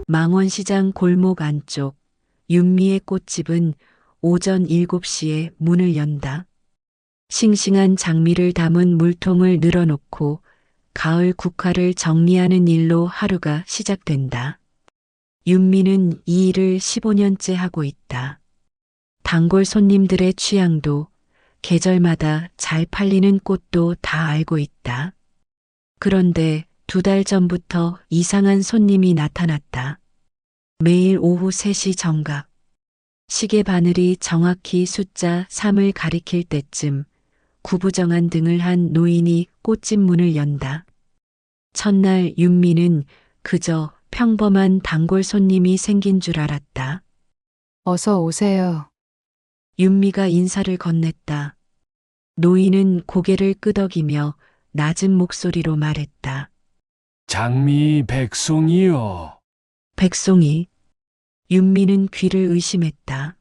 망원시장 골목 안쪽 윤미의 꽃집은 오전 7시에 문을 연다. 싱싱한 장미를 담은 물통을 늘어놓고 가을 국화를 정리하는 일로 하루가 시작된다. 윤미는 이 일을 15년째 하고 있다. 단골 손님들의 취향도 계절마다 잘 팔리는 꽃도 다 알고 있다. 그런데 2달 전부터 이상한 손님이 나타났다. 매일 오후 3시 정각. 시계 바늘이 정확히 숫자 3을 가리킬 때쯤 구부정한 등을 한 노인이 꽃집 문을 연다. 첫날 윤미는 그저 평범한 단골 손님이 생긴 줄 알았다. 어서 오세요. 윤미가 인사를 건넸다. 노인은 고개를 끄덕이며 낮은 목소리로 말했다. 장미 백송이요. 백송이. 윤미는 귀를 의심했다.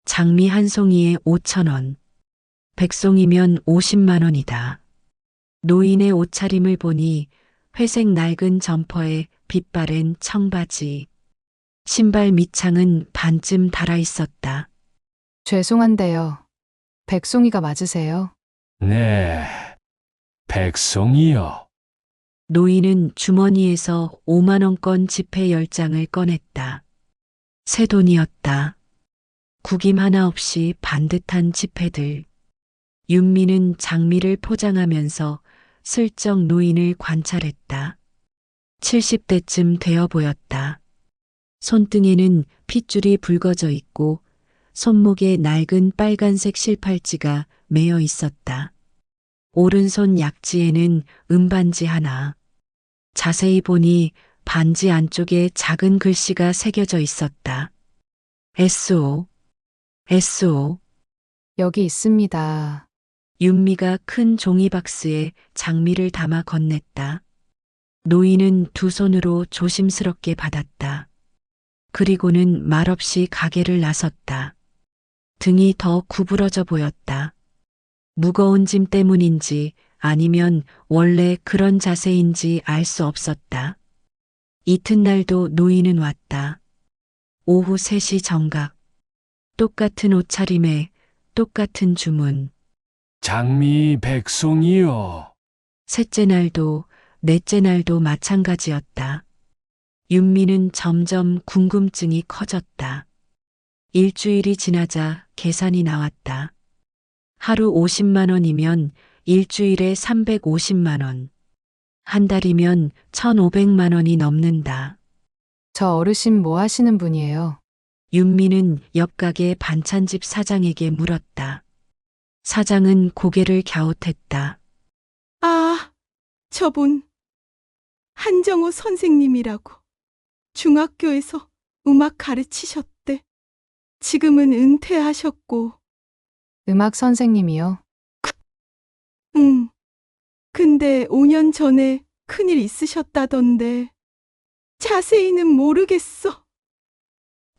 장미 한 송이에 5,000원. 백송이면 50만 원이다. 노인의 옷차림을 보니 회색 낡은 점퍼에 빛바랜 청바지. 신발 밑창은 반쯤 달아 있었다. 죄송한데요. 백송이가 맞으세요? 네, 백송이요. 노인은 주머니에서 5만 원권 지폐 10장을 꺼냈다. 새 돈이었다. 구김 하나 없이 반듯한 지폐들. 윤미는 장미를 포장하면서 슬쩍 노인을 관찰했다. 70대쯤 되어 보였다. 손등에는 핏줄이 붉어져 있고 손목에 낡은 빨간색 실팔찌가 매여 있었다. 오른손 약지에는 은반지 하나. 자세히 보니 반지 안쪽에 작은 글씨가 새겨져 있었다. SO, SO. 여기 있습니다. 윤미가 큰 종이박스에 장미를 담아 건넸다. 노인은 두 손으로 조심스럽게 받았다. 그리고는 말없이 가게를 나섰다. 등이 더 구부러져 보였다. 무거운 짐 때문인지 아니면 원래 그런 자세인지 알 수 없었다. 이튿날도 노인은 왔다. 오후 3시 정각. 똑같은 옷차림에 똑같은 주문. 장미 백송이요. 셋째 날도 넷째 날도 마찬가지였다. 윤미는 점점 궁금증이 커졌다. 일주일이 지나자 계산이 나왔다. 하루 50만 원이면 일주일에 350만 원. 한 달이면 1,500만 원이 넘는다. 저 어르신 뭐 하시는 분이에요? 윤미는 옆 가게 반찬집 사장에게 물었다. 사장은 고개를 갸웃했다. 아, 저분 한정호 선생님이라고. 중학교에서 음악 가르치셨대. 지금은 은퇴하셨고. 음악 선생님이요? 응. 근데 5년 전에 큰일 있으셨다던데. 자세히는 모르겠어.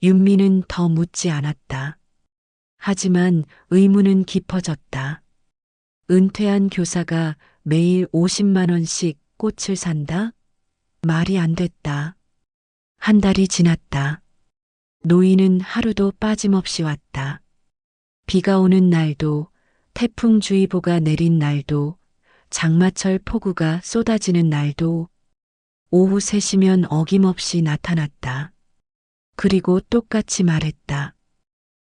윤미는 더 묻지 않았다. 하지만 의문은 깊어졌다. 은퇴한 교사가 매일 50만 원씩 꽃을 산다? 말이 안 됐다. 한 달이 지났다. 노인은 하루도 빠짐없이 왔다. 비가 오는 날도, 태풍주의보가 내린 날도, 장마철 폭우가 쏟아지는 날도, 오후 3시면 어김없이 나타났다. 그리고 똑같이 말했다.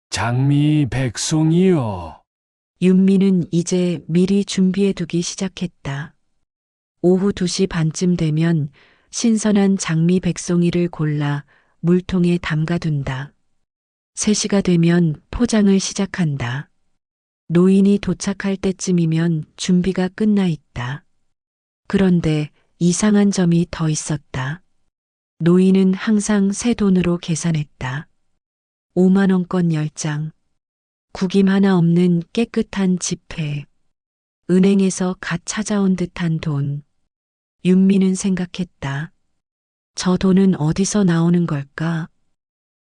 장미 백송이요. 윤미는 이제 미리 준비해두기 시작했다. 오후 2시 반쯤 되면 신선한 장미 백송이를 골라 물통에 담가둔다. 3시가 되면 포장을 시작한다. 노인이 도착할 때쯤이면 준비가 끝나 있다. 그런데 이상한 점이 더 있었다. 노인은 항상 새 돈으로 계산했다. 5만 원권 10장. 구김 하나 없는 깨끗한 지폐. 은행에서 갓 찾아온 듯한 돈. 윤미는 생각했다. 저 돈은 어디서 나오는 걸까?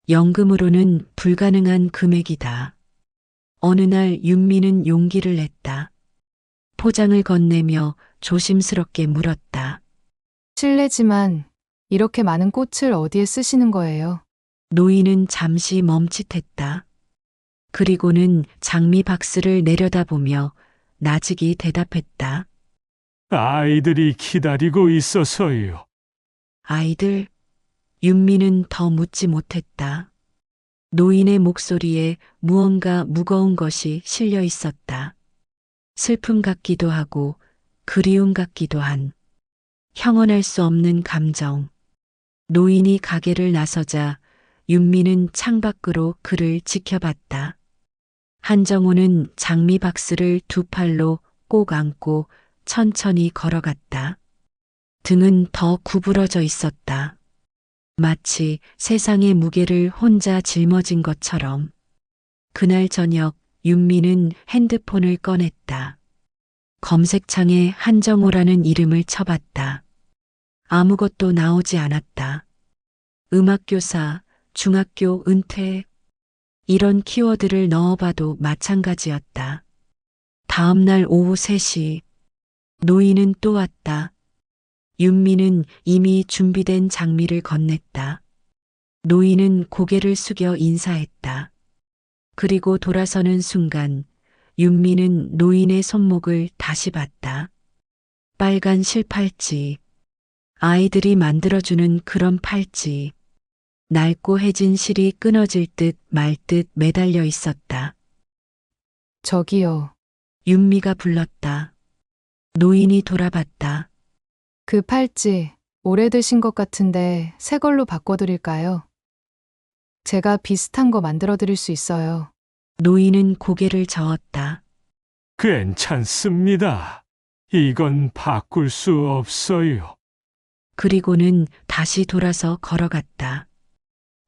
연금으로는 불가능한 금액이다. 어느 날 윤미는 용기를 냈다. 포장을 건네며 조심스럽게 물었다. 실례지만 이렇게 많은 꽃을 어디에 쓰시는 거예요? 노인은 잠시 멈칫했다. 그리고는 장미 박스를 내려다보며 나직이 대답했다. 아이들이 기다리고 있어서요. 아이들? 윤미는 더 묻지 못했다. 노인의 목소리에 무언가 무거운 것이 실려 있었다. 슬픔 같기도 하고 그리움 같기도 한 형언할 수 없는 감정. 노인이 가게를 나서자 윤미는 창밖으로 그를 지켜봤다. 한정호는 장미 박스를 두 팔로 꼭 안고 천천히 걸어갔다. 등은 더 구부러져 있었다. 마치 세상의 무게를 혼자 짊어진 것처럼. 그날 저녁 윤미는 핸드폰을 꺼냈다. 검색창에 한정호라는 이름을 쳐봤다. 아무것도 나오지 않았다. 음악교사, 중학교 은퇴, 이런 키워드를 넣어봐도 마찬가지였다. 다음 날 오후 3시, 노인은 또 왔다. 윤미는 이미 준비된 장미를 건넸다. 노인은 고개를 숙여 인사했다. 그리고 돌아서는 순간 윤미는 노인의 손목을 다시 봤다. 빨간 실팔찌. 아이들이 만들어주는 그런 팔찌. 낡고 해진 실이 끊어질 듯 말 듯 매달려 있었다. 저기요. 윤미가 불렀다. 노인이 돌아봤다. 그 팔찌 오래되신 것 같은데 새 걸로 바꿔드릴까요? 제가 비슷한 거 만들어 드릴 수 있어요. 노인은 고개를 저었다. 괜찮습니다. 이건 바꿀 수 없어요. 그리고는 다시 돌아서 걸어갔다.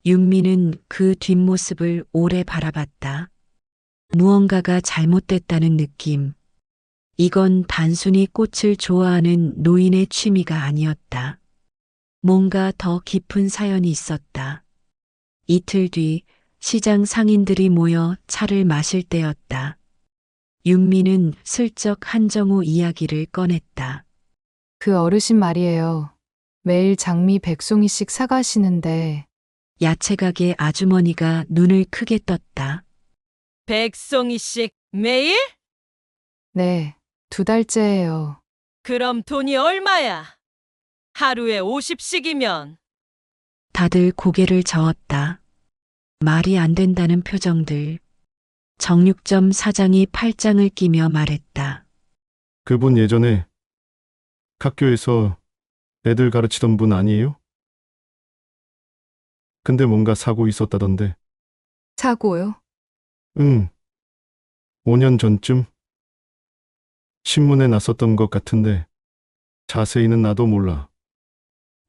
윤미는 그 뒷모습을 오래 바라봤다. 무언가가 잘못됐다는 느낌. 이건 단순히 꽃을 좋아하는 노인의 취미가 아니었다. 뭔가 더 깊은 사연이 있었다. 이틀 뒤 시장 상인들이 모여 차를 마실 때였다. 윤미는 슬쩍 한정호 이야기를 꺼냈다. 그 어르신 말이에요. 매일 장미 100송이씩 사가시는데 야채가게 아주머니가 눈을 크게 떴다. 100송이씩 매일? 네, 2달째예요. 그럼 돈이 얼마야? 하루에 50씩이면 다들 고개를 저었다. 말이 안 된다는 표정들. 정육점 사장이 팔짱을 끼며 말했다. 그분 예전에 학교에서 애들 가르치던 분 아니에요? 근데 뭔가 사고 있었다던데. 사고요? 응. 5년 전쯤 신문에 났었던 것 같은데 자세히는 나도 몰라.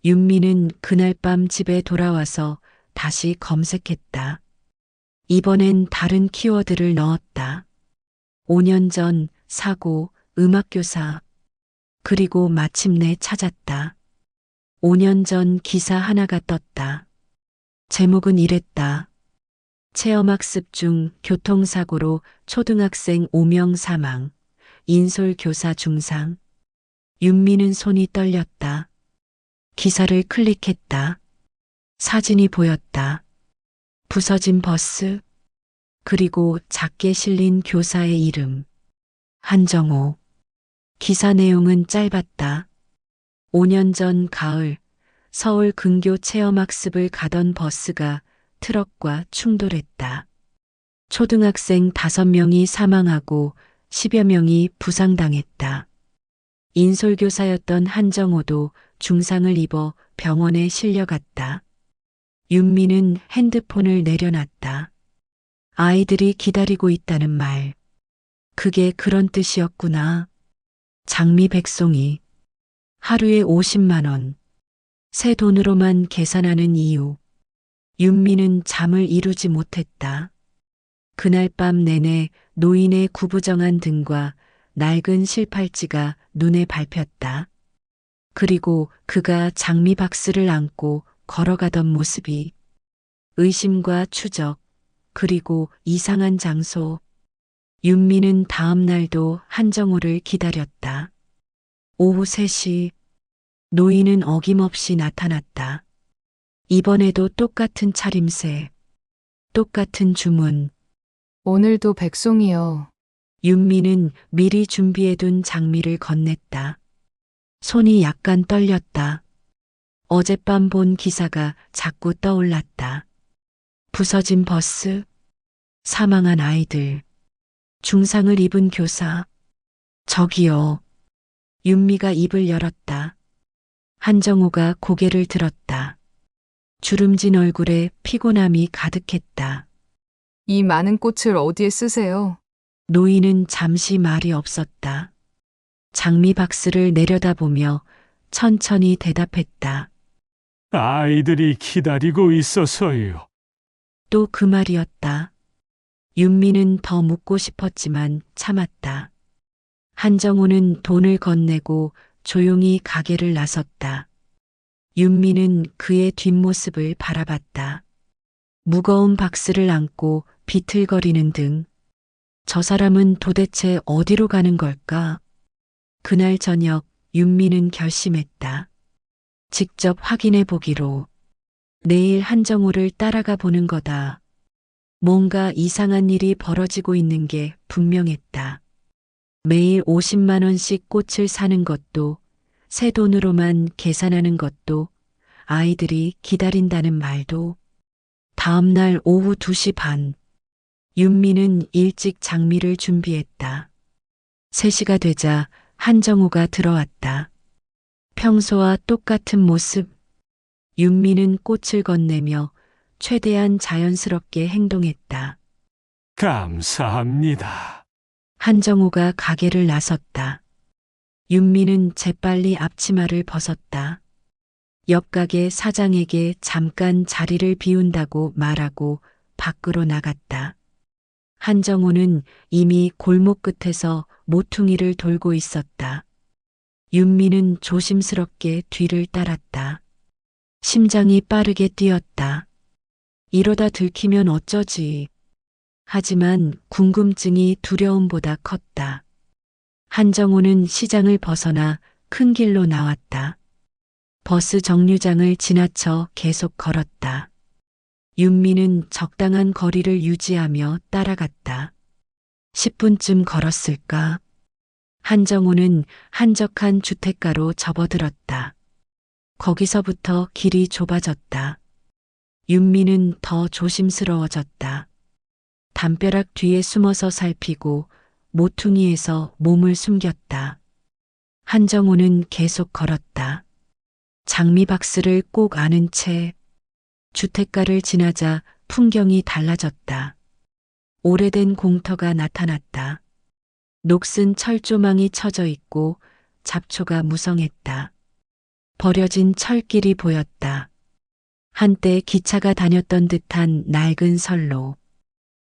윤미는 그날 밤 집에 돌아와서 다시 검색했다. 이번엔 다른 키워드를 넣었다. 5년 전 사고, 음악교사. 그리고 마침내 찾았다. 5년 전 기사 하나가 떴다. 제목은 이랬다. 체험학습 중 교통사고로 초등학생 5명 사망. 인솔교사 중상. 윤미는 손이 떨렸다. 기사를 클릭했다. 사진이 보였다. 부서진 버스. 그리고 작게 실린 교사의 이름. 한정호. 기사 내용은 짧았다. 5년 전 가을 서울 근교 체험학습을 가던 버스가 트럭과 충돌했다. 초등학생 5명이 사망하고 10여 명이 부상당했다. 인솔교사였던 한정호도 중상을 입어 병원에 실려갔다. 윤미는 핸드폰을 내려놨다. 아이들이 기다리고 있다는 말. 그게 그런 뜻이었구나. 장미 100송이. 하루에 50만 원. 새 돈으로만 계산하는 이유. 윤미는 잠을 이루지 못했다. 그날 밤 내내 노인의 구부정한 등과 낡은 실팔찌가 눈에 밟혔다. 그리고 그가 장미 박스를 안고 걸어가던 모습이 의심과 추적, 그리고 이상한 장소. 윤미는 다음 날도 한정호를 기다렸다. 오후 3시 노인은 어김없이 나타났다. 이번에도 똑같은 차림새, 똑같은 주문. 오늘도 백송이요. 윤미는 미리 준비해둔 장미를 건넸다. 손이 약간 떨렸다. 어젯밤 본 기사가 자꾸 떠올랐다. 부서진 버스, 사망한 아이들, 중상을 입은 교사. 저기요. 윤미가 입을 열었다. 한정우가 고개를 들었다. 주름진 얼굴에 피곤함이 가득했다. 이 많은 꽃을 어디에 쓰세요? 노인은 잠시 말이 없었다. 장미 박스를 내려다보며 천천히 대답했다. 아이들이 기다리고 있어서요. 또 그 말이었다. 윤미는 더 묻고 싶었지만 참았다. 한정우는 돈을 건네고 조용히 가게를 나섰다. 윤미는 그의 뒷모습을 바라봤다. 무거운 박스를 안고 비틀거리는 등. 저 사람은 도대체 어디로 가는 걸까? 그날 저녁 윤미는 결심했다. 직접 확인해 보기로. 내일 한정우를 따라가 보는 거다. 뭔가 이상한 일이 벌어지고 있는 게 분명했다. 매일 50만 원씩 꽃을 사는 것도, 새 돈으로만 계산하는 것도, 아이들이 기다린다는 말도. 다음 날 오후 2시 반. 윤미는 일찍 장미를 준비했다. 3시가 되자 한정우가 들어왔다. 평소와 똑같은 모습. 윤미는 꽃을 건네며 최대한 자연스럽게 행동했다. 감사합니다. 한정우가 가게를 나섰다. 윤미는 재빨리 앞치마를 벗었다. 옆 가게 사장에게 잠깐 자리를 비운다고 말하고 밖으로 나갔다. 한정우는 이미 골목 끝에서 모퉁이를 돌고 있었다. 윤미는 조심스럽게 뒤를 따랐다. 심장이 빠르게 뛰었다. 이러다 들키면 어쩌지. 하지만 궁금증이 두려움보다 컸다. 한정우는 시장을 벗어나 큰 길로 나왔다. 버스 정류장을 지나쳐 계속 걸었다. 윤미는 적당한 거리를 유지하며 따라갔다. 10분쯤 걸었을까? 한정우는 한적한 주택가로 접어들었다. 거기서부터 길이 좁아졌다. 윤미는 더 조심스러워졌다. 담벼락 뒤에 숨어서 살피고 모퉁이에서 몸을 숨겼다. 한정우는 계속 걸었다. 장미 박스를 꼭 안은 채. 주택가를 지나자 풍경이 달라졌다. 오래된 공터가 나타났다. 녹슨 철조망이 쳐져 있고 잡초가 무성했다. 버려진 철길이 보였다. 한때 기차가 다녔던 듯한 낡은 선로.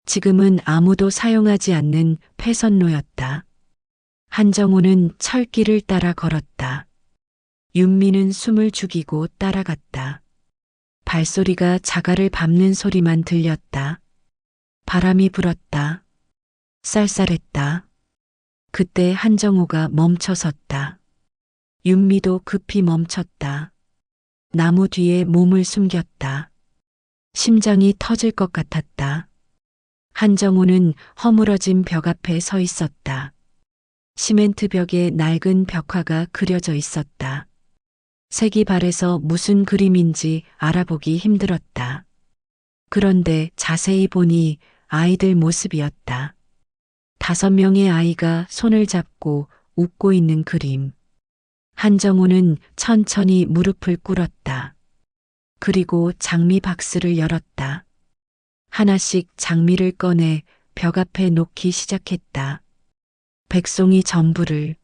지금은 아무도 사용하지 않는 폐선로였다. 한정우는 철길을 따라 걸었다. 윤미는 숨을 죽이고 따라갔다. 발소리가 자갈을 밟는 소리만 들렸다. 바람이 불었다. 쌀쌀했다. 그때 한정우가 멈춰섰다. 윤미도 급히 멈췄다. 나무 뒤에 몸을 숨겼다. 심장이 터질 것 같았다. 한정우는 허물어진 벽 앞에 서 있었다. 시멘트 벽에 낡은 벽화가 그려져 있었다. 색이 바래서 무슨 그림인지 알아보기 힘들었다. 그런데 자세히 보니 아이들 모습이었다. 5명의 아이가 손을 잡고 웃고 있는 그림. 한정우는 천천히 무릎을 꿇었다. 그리고 장미 박스를 열었다. 하나씩 장미를 꺼내 벽 앞에 놓기 시작했다. 백송이 전부를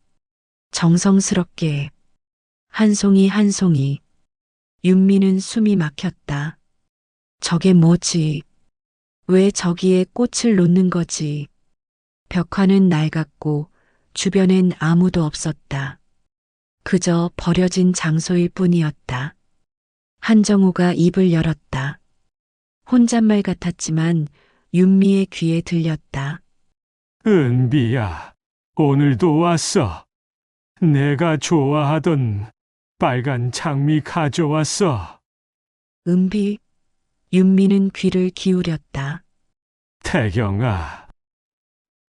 정성스럽게 한 송이 한 송이. 윤미는 숨이 막혔다. 저게 뭐지? 왜 저기에 꽃을 놓는 거지? 벽화는 낡았고 주변엔 아무도 없었다. 그저 버려진 장소일 뿐이었다. 한정우가 입을 열었다. 혼잣말 같았지만 윤미의 귀에 들렸다. 은비야, 오늘도 왔어. 내가 좋아하던 빨간 장미 가져왔어. 은비. 윤미는 귀를 기울였다. 태경아,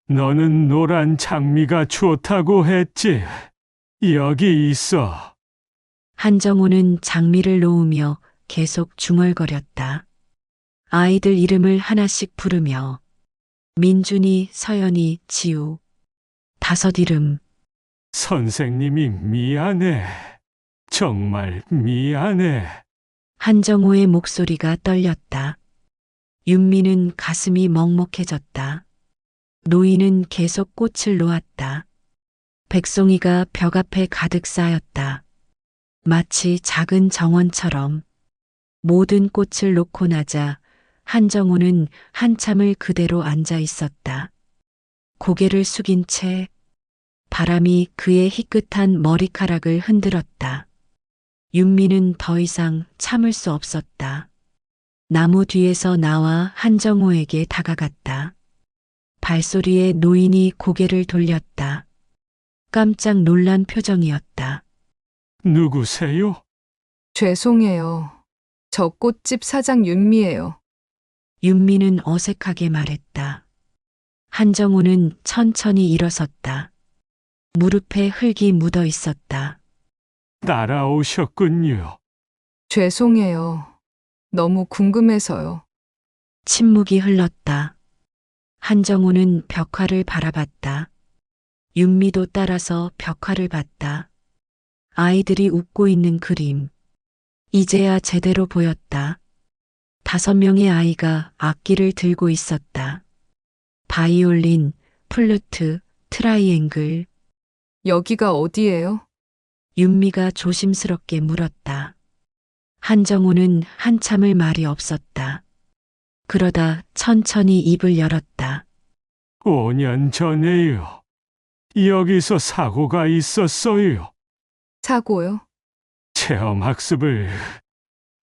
너는 노란 장미가 좋다고 했지. 여기 있어. 한정호는 장미를 놓으며 계속 중얼거렸다. 아이들 이름을 하나씩 부르며 민준이, 서연이, 지우. 5 이름. 선생님이 미안해. 정말 미안해. 한정호의 목소리가 떨렸다. 윤미는 가슴이 먹먹해졌다. 노인은 계속 꽃을 놓았다. 백송이가 벽 앞에 가득 쌓였다. 마치 작은 정원처럼. 모든 꽃을 놓고 나자 한정호는 한참을 그대로 앉아 있었다. 고개를 숙인 채 바람이 그의 희끗한 머리카락을 흔들었다. 윤미는 더 이상 참을 수 없었다. 나무 뒤에서 나와 한정호에게 다가갔다. 발소리에 노인이 고개를 돌렸다. 깜짝 놀란 표정이었다. 누구세요? 죄송해요. 저 꽃집 사장 윤미예요. 윤미는 어색하게 말했다. 한정호는 천천히 일어섰다. 무릎에 흙이 묻어 있었다. 따라오셨군요. 죄송해요. 너무 궁금해서요. 침묵이 흘렀다. 한정호는 벽화를 바라봤다. 윤미도 따라서 벽화를 봤다. 아이들이 웃고 있는 그림. 이제야 제대로 보였다. 5명의 아이가 악기를 들고 있었다. 바이올린, 플루트, 트라이앵글. 여기가 어디예요? 윤미가 조심스럽게 물었다. 한정호는 한참을 말이 없었다. 그러다 천천히 입을 열었다. 5년 전에요. 여기서 사고가 있었어요. 사고요? 체험학습을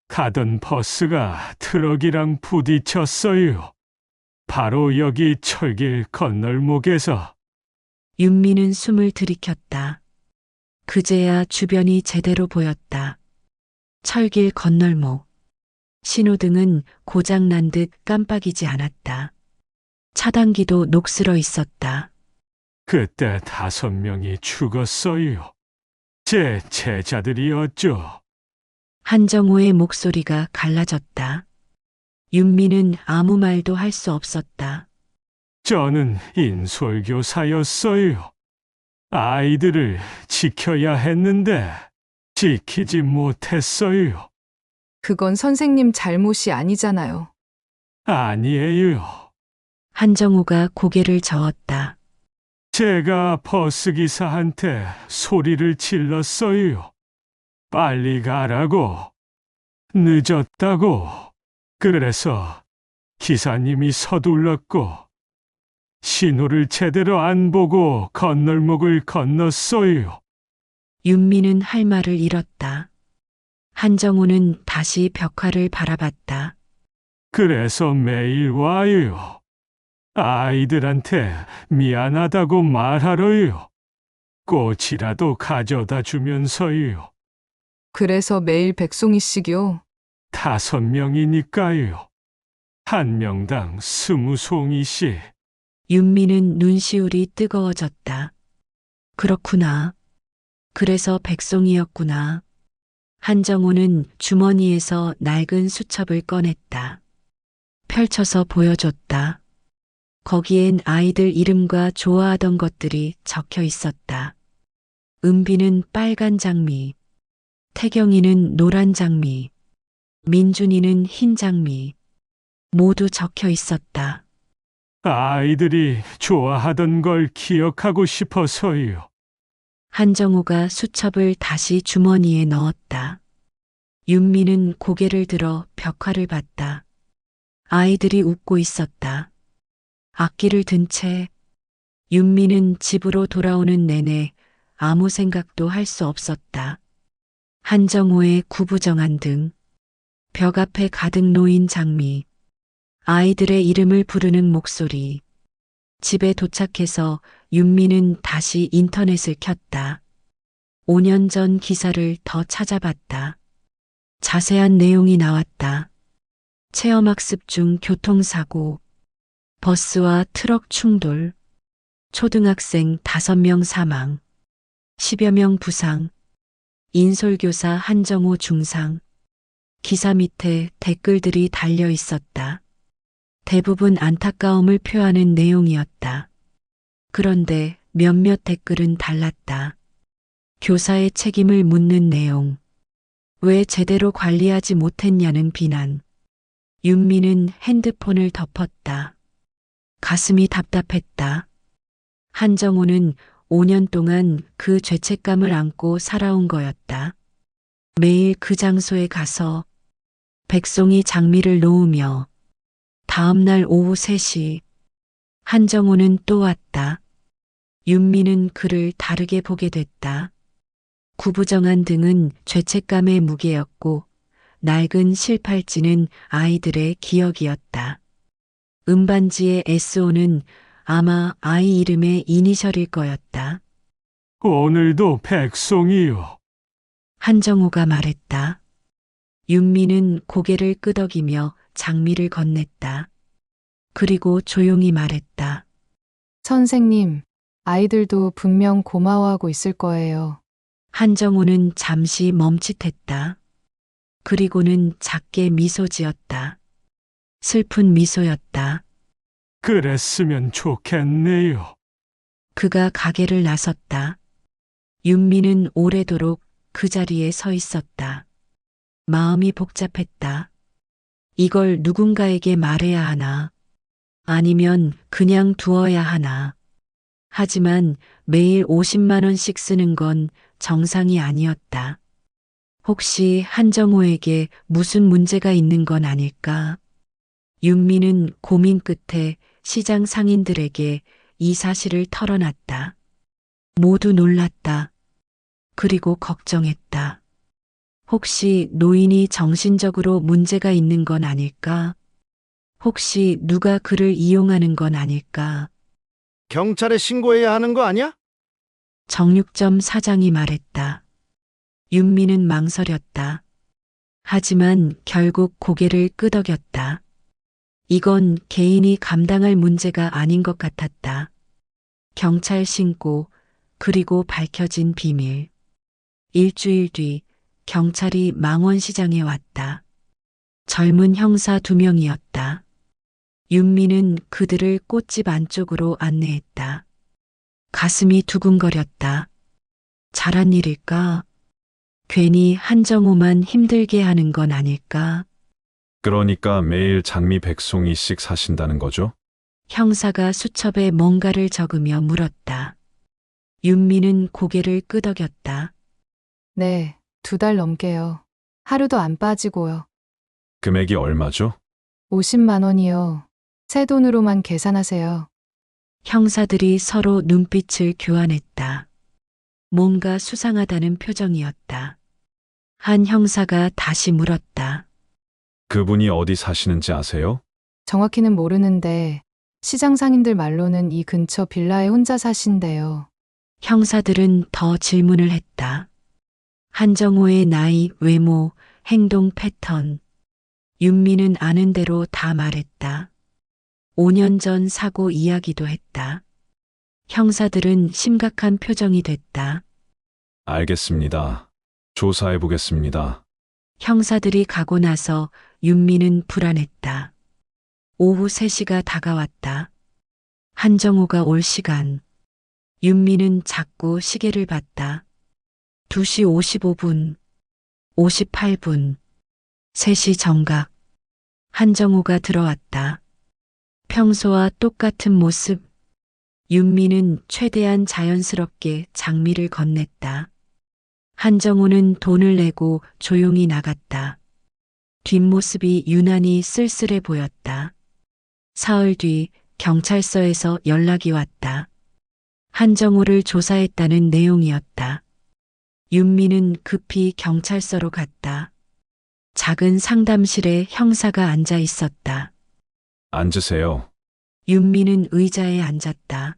가던 버스가 트럭이랑 부딪혔어요. 바로 여기 철길 건널목에서. 윤미는 숨을 들이켰다. 그제야 주변이 제대로 보였다. 철길 건널목. 신호등은 고장난 듯 깜빡이지 않았다. 차단기도 녹슬어 있었다. 그때 5명이 죽었어요. 제 제자들이었죠. 한정호의 목소리가 갈라졌다. 윤미는 아무 말도 할 수 없었다. 저는 인솔교사였어요. 아이들을 지켜야 했는데 지키지 못했어요. 그건 선생님 잘못이 아니잖아요. 아니에요. 한정호가 고개를 저었다. 제가 버스기사한테 소리를 질렀어요. 빨리 가라고. 늦었다고. 그래서 기사님이 서둘렀고 신호를 제대로 안 보고 건널목을 건넜어요. 윤미는 할 말을 잃었다. 한정호는 다시 벽화를 바라봤다. 그래서 매일 와요. 아이들한테 미안하다고 말하러요. 꽃이라도 가져다 주면서요. 그래서 매일 백송이 씨요. 5명이니까요. 1명당 20송이씩. 윤미는 눈시울이 뜨거워졌다. 그렇구나. 그래서 백송이였구나. 한정호는 주머니에서 낡은 수첩을 꺼냈다. 펼쳐서 보여줬다. 거기엔 아이들 이름과 좋아하던 것들이 적혀 있었다. 은비는 빨간 장미, 태경이는 노란 장미, 민준이는 흰 장미. 모두 적혀 있었다. 아이들이 좋아하던 걸 기억하고 싶어서요. 한정호가 수첩을 다시 주머니에 넣었다. 윤미는 고개를 들어 벽화를 봤다. 아이들이 웃고 있었다. 악기를 든 채 윤미는 집으로 돌아오는 내내 아무 생각도 할 수 없었다. 한정호의 구부정한 등, 벽 앞에 가득 놓인 장미, 아이들의 이름을 부르는 목소리. 집에 도착해서 윤미는 다시 인터넷을 켰다. 5년 전 기사를 더 찾아봤다. 자세한 내용이 나왔다. 체험학습 중 교통사고, 버스와 트럭 충돌, 초등학생 5명 사망, 10여 명 부상, 인솔교사 한정호 중상. 기사 밑에 댓글들이 달려 있었다. 대부분 안타까움을 표하는 내용이었다. 그런데 몇몇 댓글은 달랐다. 교사의 책임을 묻는 내용, 왜 제대로 관리하지 못했냐는 비난. 윤미는 핸드폰을 덮었다. 가슴이 답답했다. 한정호는 5년 동안 그 죄책감을 안고 살아온 거였다. 매일 그 장소에 가서 백송이 장미를 놓으며 다음 날 오후 3시 한정호는 또 왔다. 윤미는 그를 다르게 보게 됐다. 구부정한 등은 죄책감의 무게였고 낡은 실팔찌는 아이들의 기억이었다. 은반지의 SO는 아마 아이 이름의 이니셜일 거였다. 오늘도 백송이요. 한정호가 말했다. 윤미는 고개를 끄덕이며 장미를 건넸다. 그리고 조용히 말했다. 선생님, 아이들도 분명 고마워하고 있을 거예요. 한정호는 잠시 멈칫했다. 그리고는 작게 미소 지었다. 슬픈 미소였다. 그랬으면 좋겠네요. 그가 가게를 나섰다. 윤미는 오래도록 그 자리에 서 있었다. 마음이 복잡했다. 이걸 누군가에게 말해야 하나? 아니면 그냥 두어야 하나? 하지만 매일 50만 원씩 쓰는 건 정상이 아니었다. 혹시 한정호에게 무슨 문제가 있는 건 아닐까? 윤미는 고민 끝에 시장 상인들에게 이 사실을 털어놨다. 모두 놀랐다. 그리고 걱정했다. 혹시 노인이 정신적으로 문제가 있는 건 아닐까? 혹시 누가 그를 이용하는 건 아닐까? 경찰에 신고해야 하는 거 아니야? 정육점 사장이 말했다. 윤미는 망설였다. 하지만 결국 고개를 끄덕였다. 이건 개인이 감당할 문제가 아닌 것 같았다. 경찰 신고, 그리고 밝혀진 비밀. 일주일 뒤 경찰이 망원시장에 왔다. 젊은 형사 2명이었다. 윤미는 그들을 꽃집 안쪽으로 안내했다. 가슴이 두근거렸다. 잘한 일일까? 괜히 한정호만 힘들게 하는 건 아닐까? 그러니까 매일 장미 100송이씩 사신다는 거죠? 형사가 수첩에 뭔가를 적으며 물었다. 윤미는 고개를 끄덕였다. 네, 2달 넘게요. 하루도 안 빠지고요. 금액이 얼마죠? 50만 원이요. 새 돈으로만 계산하세요. 형사들이 서로 눈빛을 교환했다. 뭔가 수상하다는 표정이었다. 한 형사가 다시 물었다. 그분이 어디 사시는지 아세요? 정확히는 모르는데 시장 상인들 말로는 이 근처 빌라에 혼자 사신대요. 형사들은 더 질문을 했다. 한정호의 나이, 외모, 행동 패턴. 윤미는 아는 대로 다 말했다. 5년 전 사고 이야기도 했다. 형사들은 심각한 표정이 됐다. 알겠습니다. 조사해 보겠습니다. 형사들이 가고 나서 윤미는 불안했다. 오후 3시가 다가왔다. 한정호가 올 시간. 윤미는 자꾸 시계를 봤다. 2시 55분, 58분, 3시 정각. 한정호가 들어왔다. 평소와 똑같은 모습. 윤미는 최대한 자연스럽게 장미를 건넸다. 한정호는 돈을 내고 조용히 나갔다. 뒷모습이 유난히 쓸쓸해 보였다. 사흘 뒤 경찰서에서 연락이 왔다. 한정호를 조사했다는 내용이었다. 윤미는 급히 경찰서로 갔다. 작은 상담실에 형사가 앉아 있었다. 앉으세요. 윤미는 의자에 앉았다.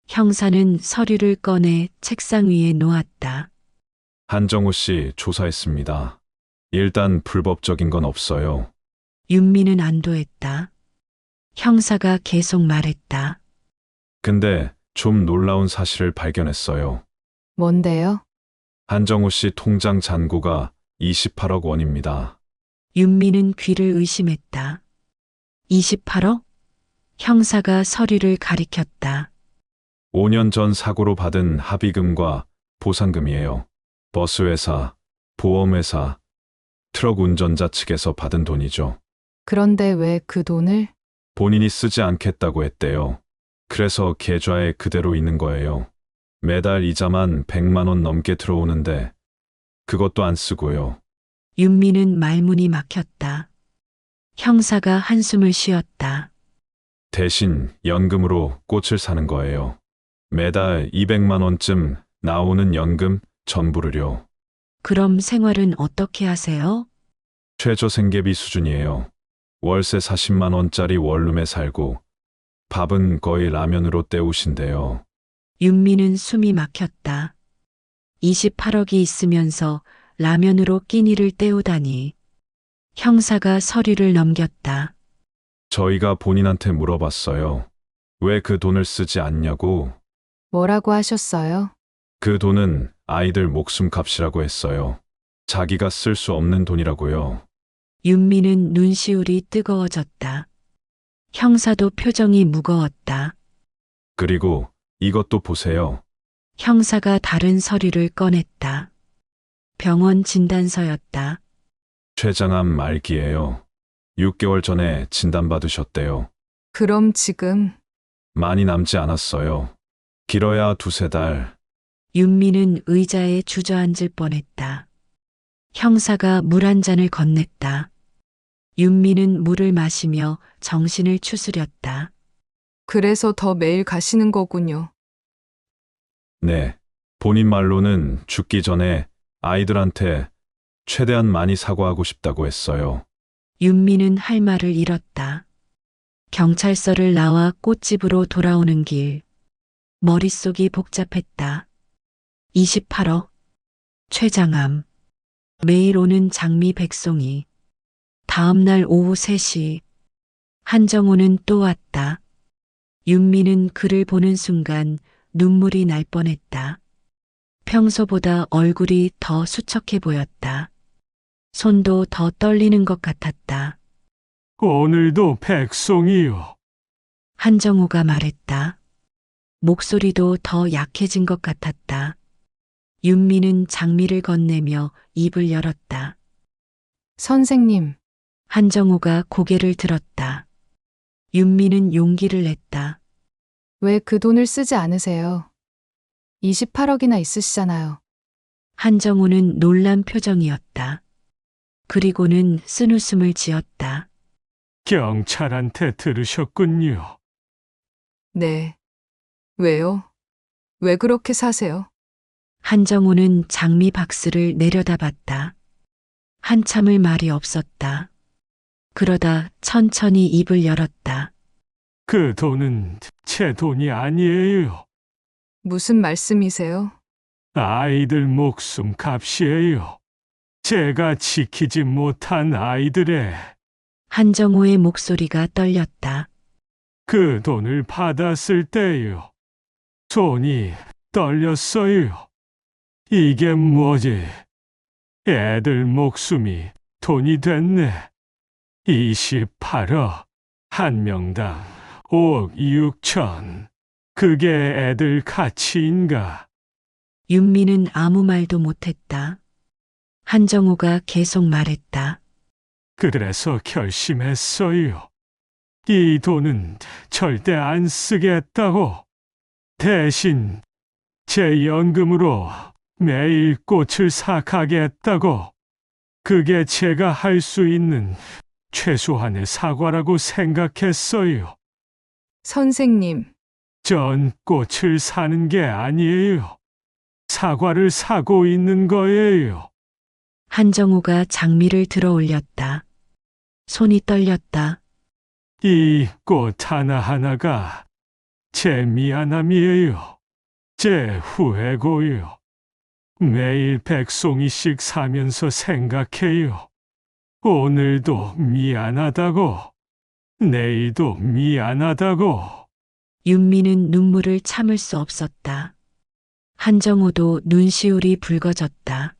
형사는 서류를 꺼내 책상 위에 놓았다. 한정호 씨 조사했습니다. 일단 불법적인 건 없어요. 윤미는 안도했다. 형사가 계속 말했다. 근데 좀 놀라운 사실을 발견했어요. 뭔데요? 한정호 씨 통장 잔고가 28억 원입니다. 윤미는 귀를 의심했다. 28억? 형사가 서류를 가리켰다. 5년 전 사고로 받은 합의금과 보상금이에요. 버스회사, 보험회사, 트럭 운전자 측에서 받은 돈이죠. 그런데 왜 그 돈을? 본인이 쓰지 않겠다고 했대요. 그래서 계좌에 그대로 있는 거예요. 매달 이자만 100만 원 넘게 들어오는데 그것도 안 쓰고요. 윤미는 말문이 막혔다. 형사가 한숨을 쉬었다. 대신 연금으로 꽃을 사는 거예요. 매달 200만 원쯤 나오는 연금 전부를요. 그럼 생활은 어떻게 하세요? 최저 생계비 수준이에요. 월세 40만 원짜리 원룸에 살고 밥은 거의 라면으로 때우신대요. 윤미는 숨이 막혔다. 28억이 있으면서 라면으로 끼니를 때우다니. 형사가 서류를 넘겼다. 저희가 본인한테 물어봤어요. 왜 그 돈을 쓰지 않냐고. 뭐라고 하셨어요? 그 돈은 아이들 목숨값이라고 했어요. 자기가 쓸 수 없는 돈이라고요. 윤미는 눈시울이 뜨거워졌다. 형사도 표정이 무거웠다. 그리고 이것도 보세요. 형사가 다른 서류를 꺼냈다. 병원 진단서였다. 췌장암 말기예요. 6개월 전에 진단받으셨대요. 그럼 지금 많이 남지 않았어요. 길어야 두세 달. 윤미는 의자에 주저앉을 뻔했다. 형사가 물 한 잔을 건넸다. 윤미는 물을 마시며 정신을 추스렸다. 그래서 더 매일 가시는 거군요. 네. 본인 말로는 죽기 전에 아이들한테 최대한 많이 사과하고 싶다고 했어요. 윤미는 할 말을 잃었다. 경찰서를 나와 꽃집으로 돌아오는 길. 머릿속이 복잡했다. 28억. 췌장암. 매일 오는 장미 백송이. 다음 날 오후 3시. 한정호는 또 왔다. 윤미는 그를 보는 순간 눈물이 날 뻔했다. 평소보다 얼굴이 더 수척해 보였다. 손도 더 떨리는 것 같았다. 오늘도 백송이요. 한정호가 말했다. 목소리도 더 약해진 것 같았다. 윤미는 장미를 건네며 입을 열었다. 선생님, 한정호가 고개를 들었다. 윤미는 용기를 냈다. 왜 그 돈을 쓰지 않으세요? 28억이나 있으시잖아요. 한정호는 놀란 표정이었다. 그리고는 쓴웃음을 지었다. 경찰한테 들으셨군요. 네. 왜요? 왜 그렇게 사세요? 한정호는 장미 박스를 내려다봤다. 한참을 말이 없었다. 그러다 천천히 입을 열었다. 그 돈은 제 돈이 아니에요. 무슨 말씀이세요? 아이들 목숨 값이에요. 제가 지키지 못한 아이들의 한정호의 목소리가 떨렸다. 그 돈을 받았을 때요. 손이 떨렸어요. 이게 뭐지? 애들 목숨이 돈이 됐네. 28억. 한 명당 5억 6천. 그게 애들 가치인가? 윤미는 아무 말도 못했다. 한정호가 계속 말했다. 그래서 결심했어요. 이 돈은 절대 안 쓰겠다고. 대신 제 연금으로 매일 꽃을 사가겠다고. 그게 제가 할 수 있는 최소한의 사과라고 생각했어요. 선생님, 전 꽃을 사는 게 아니에요. 사과를 사고 있는 거예요. 한정호가 장미를 들어 올렸다. 손이 떨렸다. 이 꽃 하나하나가 제 미안함이에요. 제 후회고요. 매일 100송이씩 사면서 생각해요. 오늘도 미안하다고, 내일도 미안하다고. 윤미는 눈물을 참을 수 없었다. 한정호도 눈시울이 붉어졌다.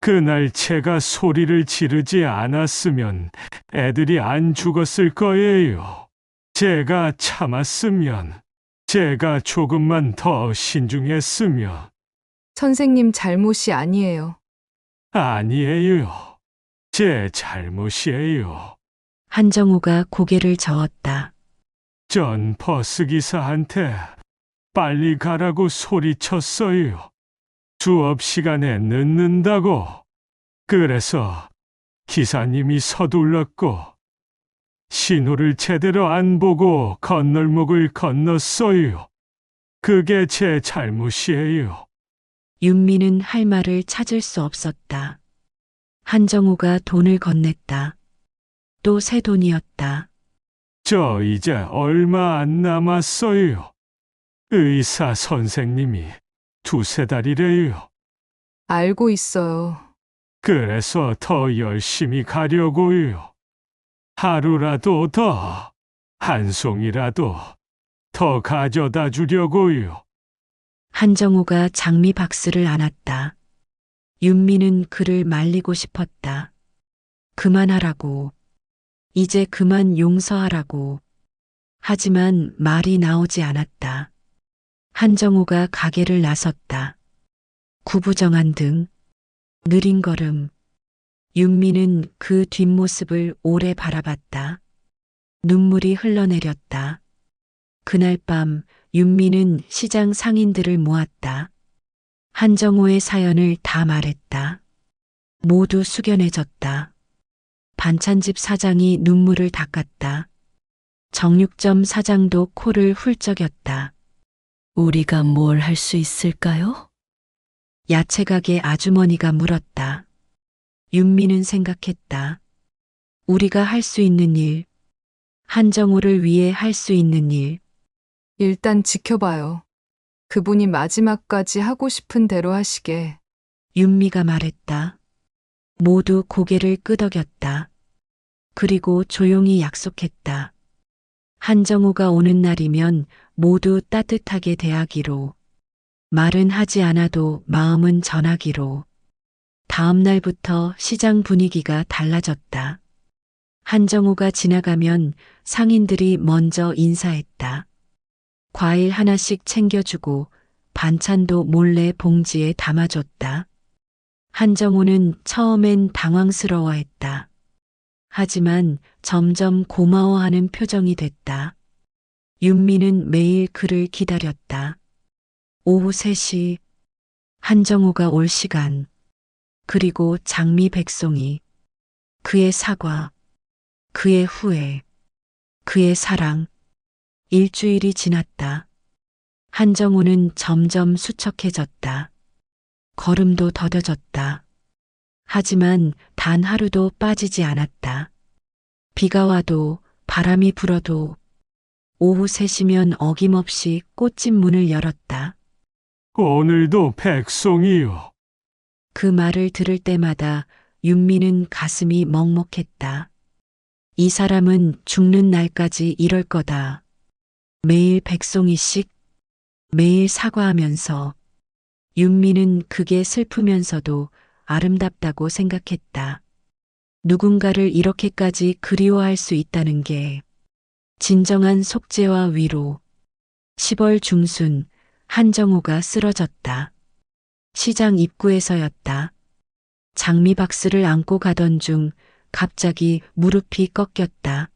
그날 제가 소리를 지르지 않았으면 애들이 안 죽었을 거예요. 제가 참았으면, 제가 조금만 더 신중했으면. 선생님 잘못이 아니에요. 아니에요. 제 잘못이에요. 한정호가 고개를 저었다. 전 버스기사한테 빨리 가라고 소리쳤어요. 수업 시간에 늦는다고. 그래서 기사님이 서둘렀고 신호를 제대로 안 보고 건널목을 건넜어요. 그게 제 잘못이에요. 윤미는 할 말을 찾을 수 없었다. 한정호가 돈을 건넸다. 또 새 돈이었다. 저 이제 얼마 안 남았어요. 의사 선생님이 2-3달이래요. 알고 있어요. 그래서 더 열심히 가려고요. 하루라도 더, 한 송이라도 더 가져다 주려고요. 한정호가 장미 박스를 안았다. 윤미는 그를 말리고 싶었다. 그만하라고. 이제 그만 용서하라고. 하지만 말이 나오지 않았다. 한정호가 가게를 나섰다. 구부정한 등, 느린 걸음. 윤미는 그 뒷모습을 오래 바라봤다. 눈물이 흘러내렸다. 그날 밤 윤미는 시장 상인들을 모았다. 한정호의 사연을 다 말했다. 모두 숙연해졌다. 반찬집 사장이 눈물을 닦았다. 정육점 사장도 코를 훌쩍였다. 우리가 뭘 할 수 있을까요? 야채가게 아주머니가 물었다. 윤미는 생각했다. 우리가 할 수 있는 일, 한정호를 위해 할 수 있는 일. 일단 지켜봐요. 그분이 마지막까지 하고 싶은 대로 하시게. 윤미가 말했다. 모두 고개를 끄덕였다. 그리고 조용히 약속했다. 한정호가 오는 날이면 모두 따뜻하게 대하기로. 말은 하지 않아도 마음은 전하기로. 다음 날부터 시장 분위기가 달라졌다. 한정호가 지나가면 상인들이 먼저 인사했다. 과일 하나씩 챙겨주고 반찬도 몰래 봉지에 담아줬다. 한정호는 처음엔 당황스러워했다. 하지만 점점 고마워하는 표정이 됐다. 윤미는 매일 그를 기다렸다. 오후 3시, 한정호가 올 시간, 그리고 장미 백송이, 그의 사과, 그의 후회, 그의 사랑. 일주일이 지났다. 한정호는 점점 수척해졌다. 걸음도 더뎌졌다. 하지만 단 하루도 빠지지 않았다. 비가 와도 바람이 불어도 오후 3시면 어김없이 꽃집 문을 열었다. 오늘도 백송이요. 그 말을 들을 때마다 윤미는 가슴이 먹먹했다. 이 사람은 죽는 날까지 이럴 거다. 매일 백송이씩, 매일 사과하면서. 윤미는 그게 슬프면서도 아름답다고 생각했다. 누군가를 이렇게까지 그리워할 수 있다는 게 진정한 속죄와 위로. 10월 중순, 한정호가 쓰러졌다. 시장 입구에서였다. 장미 박스를 안고 가던 중 갑자기 무릎이 꺾였다.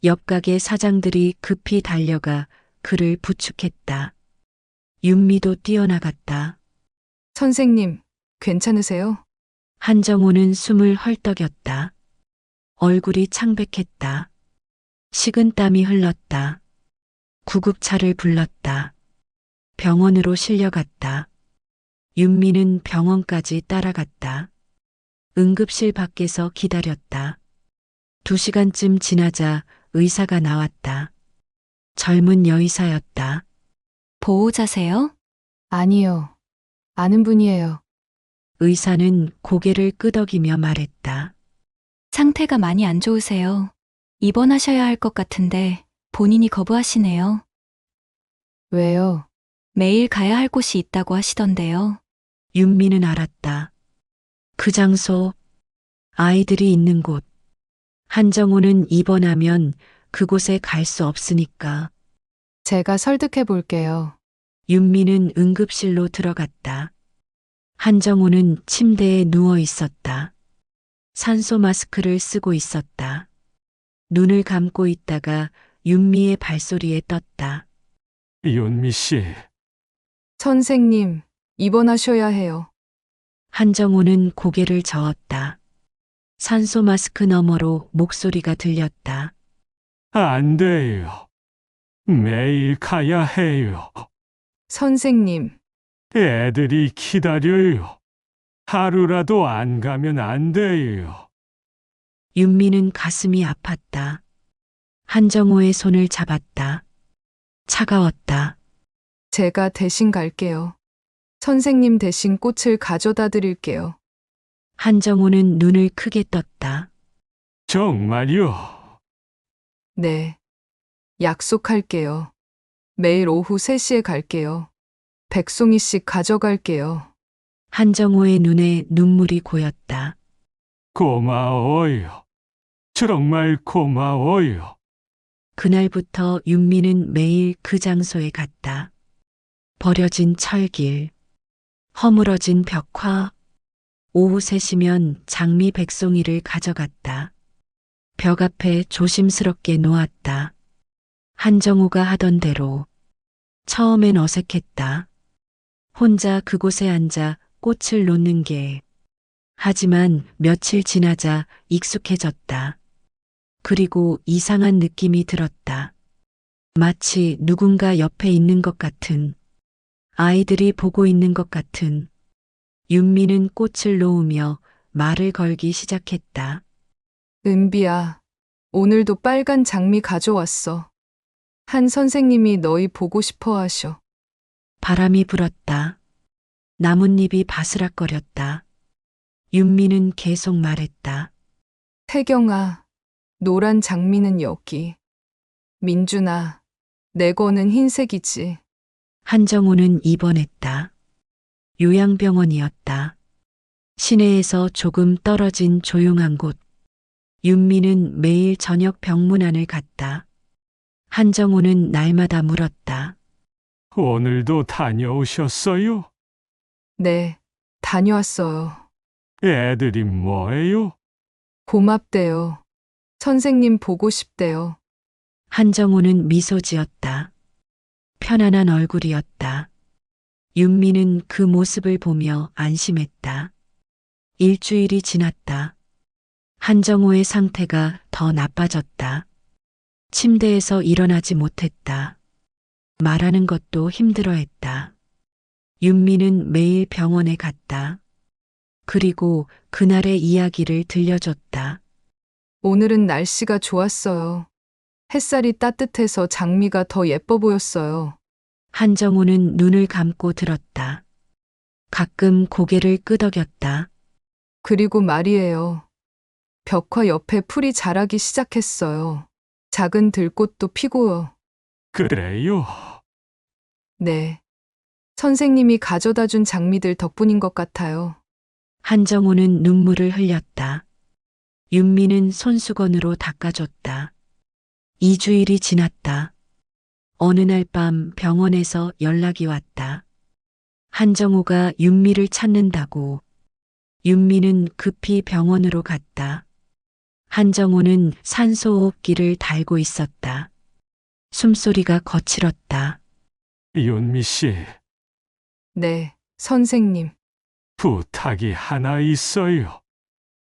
옆 가게 사장들이 급히 달려가 그를 부축했다. 윤미도 뛰어나갔다. 선생님, 괜찮으세요? 한정호는 숨을 헐떡였다. 얼굴이 창백했다. 식은땀이 흘렀다. 구급차를 불렀다. 병원으로 실려갔다. 윤미는 병원까지 따라갔다. 응급실 밖에서 기다렸다. 2시간쯤 지나자 의사가 나왔다. 젊은 여의사였다. 보호자세요? 아니요. 아는 분이에요. 의사는 고개를 끄덕이며 말했다. 상태가 많이 안 좋으세요. 입원하셔야 할 것 같은데 본인이 거부하시네요. 왜요? 매일 가야 할 곳이 있다고 하시던데요. 윤미는 알았다. 그 장소, 아이들이 있는 곳. 한정호는 입원하면 그곳에 갈 수 없으니까. 제가 설득해 볼게요. 윤미는 응급실로 들어갔다. 한정호는 침대에 누워 있었다. 산소 마스크를 쓰고 있었다. 눈을 감고 있다가 윤미의 발소리에 떴다. 윤미 씨, 선생님, 입원하셔야 해요. 한정호는 고개를 저었다. 산소 마스크 너머로 목소리가 들렸다. 안 돼요. 매일 가야 해요. 선생님, 애들이 기다려요. 하루라도 안 가면 안 돼요. 윤미는 가슴이 아팠다. 한정호의 손을 잡았다. 차가웠다. 제가 대신 갈게요. 선생님 대신 꽃을 가져다 드릴게요. 한정호는 눈을 크게 떴다. 정말요? 네. 약속할게요. 매일 오후 3시에 갈게요. 백송이씩 가져갈게요. 한정호의 눈에 눈물이 고였다. 고마워요. 정말 고마워요. 그날부터 윤미는 매일 그 장소에 갔다. 버려진 철길, 허물어진 벽화, 오후 3시면 장미 백송이를 가져갔다. 벽 앞에 조심스럽게 놓았다. 한정호가 하던 대로. 처음엔 어색했다. 혼자 그곳에 앉아 꽃을 놓는 게. 하지만 며칠 지나자 익숙해졌다. 그리고 이상한 느낌이 들었다. 마치 누군가 옆에 있는 것 같은, 아이들이 보고 있는 것 같은. 윤미는 꽃을 놓으며 말을 걸기 시작했다. 은비야, 오늘도 빨간 장미 가져왔어. 한 선생님이 너희 보고 싶어 하셔. 바람이 불었다. 나뭇잎이 바스락거렸다. 윤미는 계속 말했다. 태경아, 노란 장미는 여기. 민준아, 내 거는 흰색이지. 한정호는 입원했다. 요양병원이었다. 시내에서 조금 떨어진 조용한 곳. 윤미는 매일 저녁 병문안을 갔다. 한정호는 날마다 물었다. 오늘도 다녀오셨어요? 네, 다녀왔어요. 애들이 뭐예요? 고맙대요. 선생님 보고 싶대요. 한정호는 미소 지었다. 편안한 얼굴이었다. 윤미는 그 모습을 보며 안심했다. 일주일이 지났다. 한정호의 상태가 더 나빠졌다. 침대에서 일어나지 못했다. 말하는 것도 힘들어했다. 윤미는 매일 병원에 갔다. 그리고 그날의 이야기를 들려줬다. 오늘은 날씨가 좋았어요. 햇살이 따뜻해서 장미가 더 예뻐 보였어요. 한정호는 눈을 감고 들었다. 가끔 고개를 끄덕였다. 그리고 말이에요. 벽화 옆에 풀이 자라기 시작했어요. 작은 들꽃도 피고요. 그래요? 네. 선생님이 가져다 준 장미들 덕분인 것 같아요. 한정호는 눈물을 흘렸다. 윤미는 손수건으로 닦아줬다. 2주일이 지났다. 어느 날 밤 병원에서 연락이 왔다. 한정호가 윤미를 찾는다고. 윤미는 급히 병원으로 갔다. 한정호는 산소호흡기를 달고 있었다. 숨소리가 거칠었다. 윤미 씨, 네, 선생님. 부탁이 하나 있어요.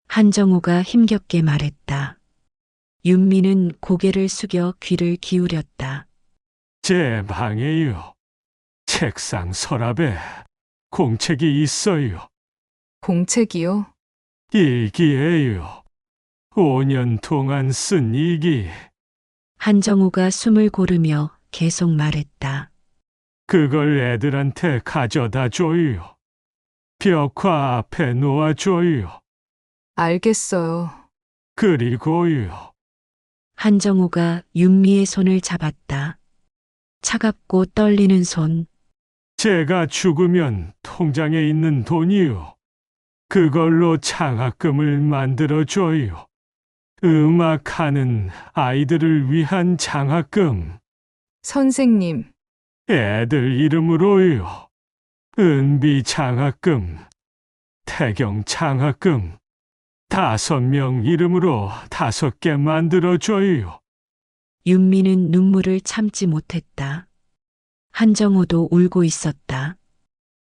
한정호가 힘겹게 말했다. 윤미는 고개를 숙여 귀를 기울였다. 제 방에요. 책상 서랍에 공책이 있어요. 공책이요? 일기예요. 5년 동안 쓴 일기. 한정호가 숨을 고르며 계속 말했다. 그걸 애들한테 가져다 줘요. 벽화 앞에 놓아줘요. 알겠어요. 그리고요. 한정우가 윤미의 손을 잡았다. 차갑고 떨리는 손. 제가 죽으면 통장에 있는 돈이요. 그걸로 장학금을 만들어줘요. 음악하는 아이들을 위한 장학금. 선생님, 애들 이름으로요. 은비 장학금, 태경 장학금. 5명 이름으로 5개 만들어줘요. 윤미는 눈물을 참지 못했다. 한정우도 울고 있었다.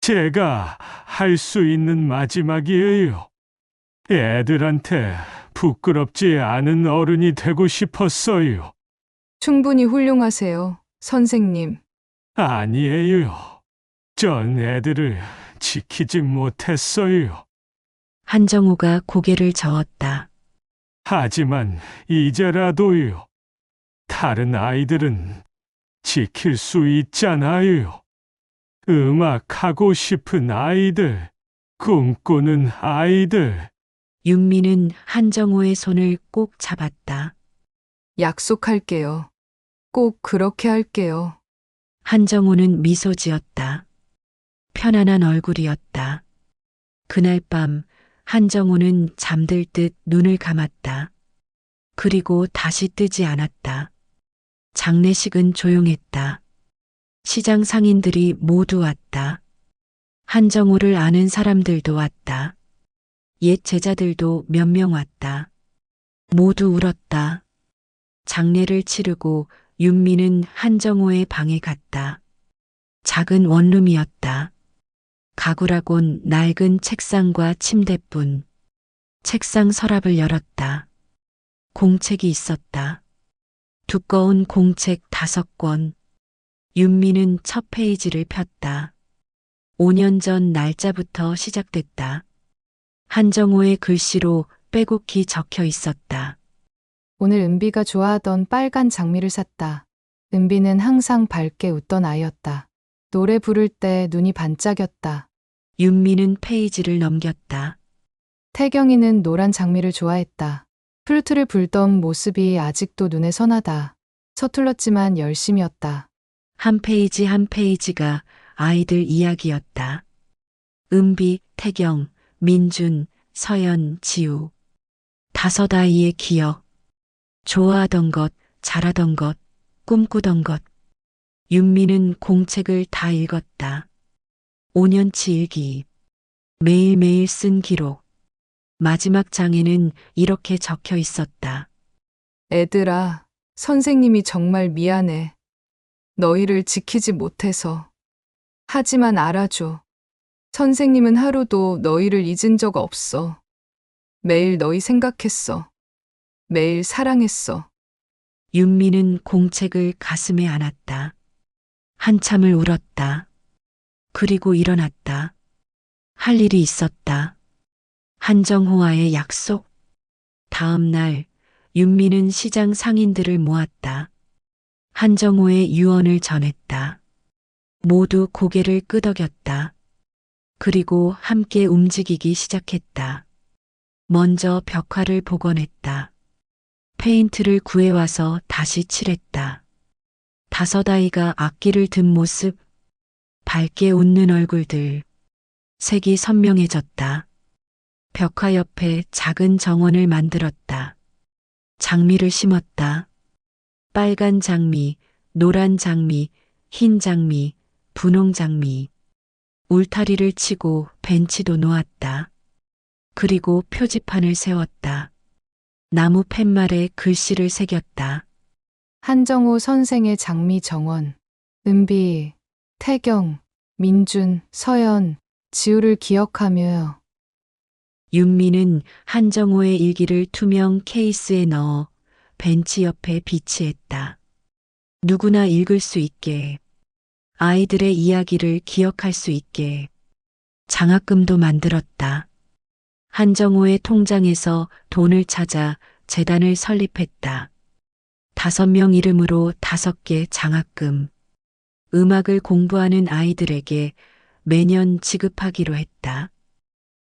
제가 할 수 있는 마지막이에요. 애들한테 부끄럽지 않은 어른이 되고 싶었어요. 충분히 훌륭하세요. 선생님, 아니에요. 전 애들을 지키지 못했어요. 한정우가 고개를 저었다. 하지만 이제라도요. 다른 아이들은 지킬 수 있잖아요. 음악하고 싶은 아이들, 꿈꾸는 아이들. 윤미는 한정우의 손을 꼭 잡았다. 약속할게요. 꼭 그렇게 할게요. 한정우는 미소 지었다. 편안한 얼굴이었다. 그날 밤 한정우는 잠들 듯 눈을 감았다. 그리고 다시 뜨지 않았다. 장례식은 조용했다. 시장 상인들이 모두 왔다. 한정우를 아는 사람들도 왔다. 옛 제자들도 몇 명 왔다. 모두 울었다. 장례를 치르고 윤미는 한정우의 방에 갔다. 작은 원룸이었다. 가구라곤 낡은 책상과 침대뿐. 책상 서랍을 열었다. 공책이 있었다. 두꺼운 공책 5권. 윤미는 첫 페이지를 폈다. 5년 전 날짜부터 시작됐다. 한정우의 글씨로 빼곡히 적혀 있었다. 오늘 은비가 좋아하던 빨간 장미를 샀다. 은비는 항상 밝게 웃던 아이였다. 노래 부를 때 눈이 반짝였다. 윤미는 페이지를 넘겼다. 태경이는 노란 장미를 좋아했다. 플루트를 불던 모습이 아직도 눈에 선하다. 서툴렀지만 열심이었다. 한 페이지 한 페이지가 아이들 이야기였다. 은비, 태경, 민준, 서연, 지우. 5 아이의 기억. 좋아하던 것, 잘하던 것, 꿈꾸던 것. 윤미는 공책을 다 읽었다. 5년치 일기. 매일매일 쓴 기록. 마지막 장에는 이렇게 적혀 있었다. 애들아, 선생님이 정말 미안해. 너희를 지키지 못해서. 하지만 알아줘. 선생님은 하루도 너희를 잊은 적 없어. 매일 너희 생각했어. 매일 사랑했어. 윤미는 공책을 가슴에 안았다. 한참을 울었다. 그리고 일어났다. 할 일이 있었다. 한정호와의 약속. 다음 날 윤미는 시장 상인들을 모았다. 한정호의 유언을 전했다. 모두 고개를 끄덕였다. 그리고 함께 움직이기 시작했다. 먼저 벽화를 복원했다. 페인트를 구해와서 다시 칠했다. 5 아이가 악기를 든 모습, 밝게 웃는 얼굴들, 색이 선명해졌다. 벽화 옆에 작은 정원을 만들었다. 장미를 심었다. 빨간 장미, 노란 장미, 흰 장미, 분홍 장미. 울타리를 치고 벤치도 놓았다. 그리고 표지판을 세웠다. 나무 팻말에 글씨를 새겼다. 한정호 선생의 장미 정원. 은비, 태경, 민준, 서연, 지우를 기억하며. 윤미는 한정호의 일기를 투명 케이스에 넣어 벤치 옆에 비치했다. 누구나 읽을 수 있게, 아이들의 이야기를 기억할 수 있게. 장학금도 만들었다. 한정호의 통장에서 돈을 찾아 재단을 설립했다. 5명 이름으로 5개 장학금. 음악을 공부하는 아이들에게 매년 지급하기로 했다.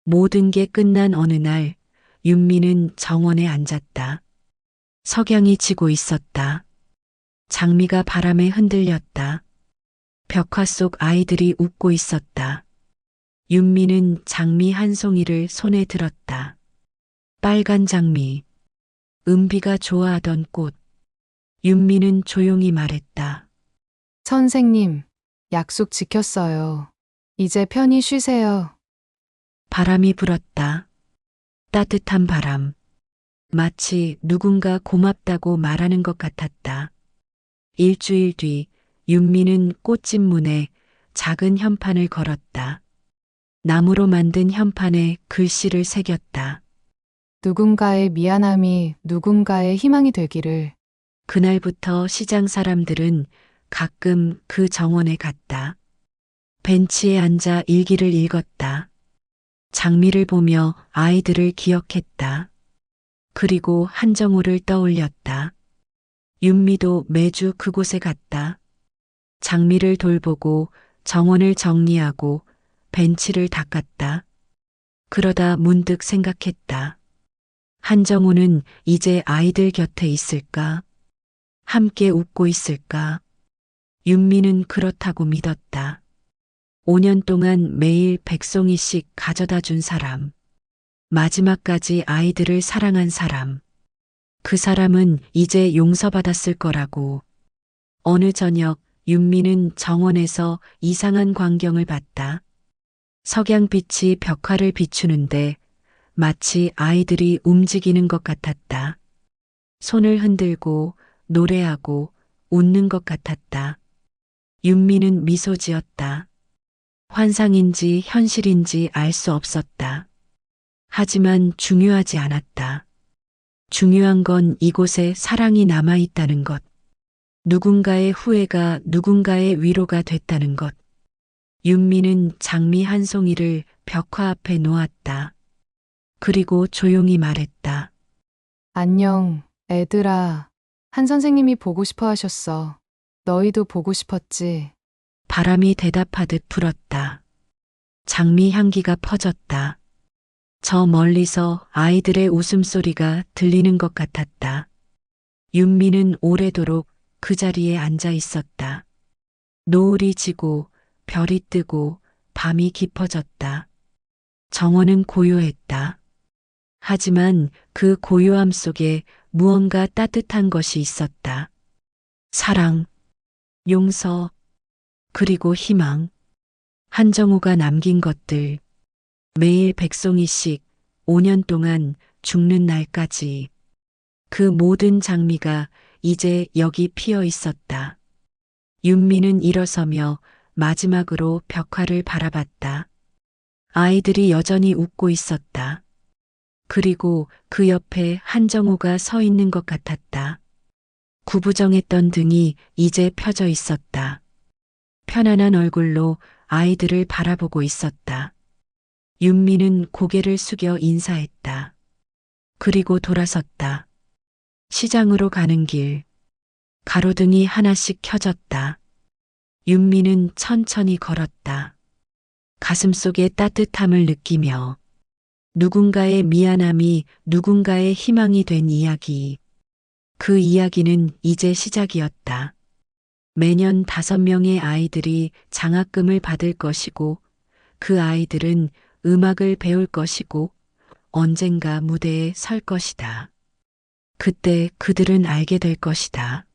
모든 게 끝난 어느 날 윤미는 정원에 앉았다. 석양이 지고 있었다. 장미가 바람에 흔들렸다. 벽화 속 아이들이 웃고 있었다. 윤미는 장미 한 송이를 손에 들었다. 빨간 장미, 은비가 좋아하던 꽃. 윤미는 조용히 말했다. 선생님, 약속 지켰어요. 이제 편히 쉬세요. 바람이 불었다. 따뜻한 바람. 마치 누군가 고맙다고 말하는 것 같았다. 일주일 뒤 윤미는 꽃집 문에 작은 현판을 걸었다. 나무로 만든 현판에 글씨를 새겼다. 누군가의 미안함이 누군가의 희망이 되기를. 그날부터 시장 사람들은 가끔 그 정원에 갔다. 벤치에 앉아 일기를 읽었다. 장미를 보며 아이들을 기억했다. 그리고 한정호를 떠올렸다. 윤미도 매주 그곳에 갔다. 장미를 돌보고 정원을 정리하고 벤치를 닦았다. 그러다 문득 생각했다. 한정호는 이제 아이들 곁에 있을까? 함께 웃고 있을까? 윤미는 그렇다고 믿었다. 5년 동안 매일 100송이씩 가져다 준 사람. 마지막까지 아이들을 사랑한 사람. 그 사람은 이제 용서받았을 거라고. 어느 저녁 윤미는 정원에서 이상한 광경을 봤다. 석양빛이 벽화를 비추는데 마치 아이들이 움직이는 것 같았다. 손을 흔들고 노래하고 웃는 것 같았다. 윤미는 미소 지었다. 환상인지 현실인지 알 수 없었다. 하지만 중요하지 않았다. 중요한 건 이곳에 사랑이 남아있다는 것. 누군가의 후회가 누군가의 위로가 됐다는 것. 윤미는 장미 한 송이를 벽화 앞에 놓았다. 그리고 조용히 말했다. 안녕, 애들아. 한 선생님이 보고 싶어 하셨어. 너희도 보고 싶었지. 바람이 대답하듯 불었다. 장미 향기가 퍼졌다. 저 멀리서 아이들의 웃음소리가 들리는 것 같았다. 윤미는 오래도록 그 자리에 앉아 있었다. 노을이 지고 별이 뜨고 밤이 깊어졌다. 정원은 고요했다. 하지만 그 고요함 속에 무언가 따뜻한 것이 있었다. 사랑, 용서, 그리고 희망. 한정우가 남긴 것들. 매일 100송이씩 5년 동안 죽는 날까지. 그 모든 장미가 이제 여기 피어 있었다. 윤미는 일어서며 마지막으로 벽화를 바라봤다. 아이들이 여전히 웃고 있었다. 그리고 그 옆에 한정우가 서 있는 것 같았다. 구부정했던 등이 이제 펴져 있었다. 편안한 얼굴로 아이들을 바라보고 있었다. 윤미는 고개를 숙여 인사했다. 그리고 돌아섰다. 시장으로 가는 길. 가로등이 하나씩 켜졌다. 윤미는 천천히 걸었다. 가슴속의 따뜻함을 느끼며 누군가의 미안함이 누군가의 희망이 된 이야기. 그 이야기는 이제 시작이었다. 매년 5명의 아이들이 장학금을 받을 것이고 그 아이들은 음악을 배울 것이고 언젠가 무대에 설 것이다. 그때 그들은 알게 될 것이다.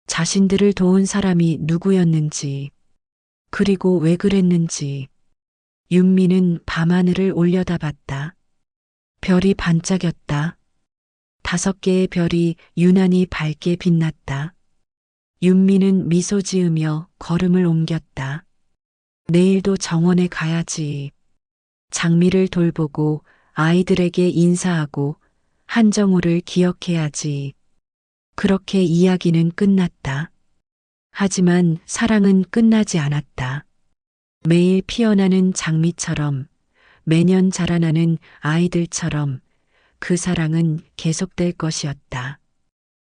자신들을 도운 사람이 누구였는지, 그리고 왜 그랬는지. 윤미는 밤하늘을 올려다봤다. 별이 반짝였다. 5개의 별이 유난히 밝게 빛났다. 윤미는 미소 지으며 걸음을 옮겼다. 내일도 정원에 가야지. 장미를 돌보고 아이들에게 인사하고 한정우를 기억해야지. 그렇게 이야기는 끝났다. 하지만 사랑은 끝나지 않았다. 매일 피어나는 장미처럼, 매년 자라나는 아이들처럼 그 사랑은 계속될 것이었다.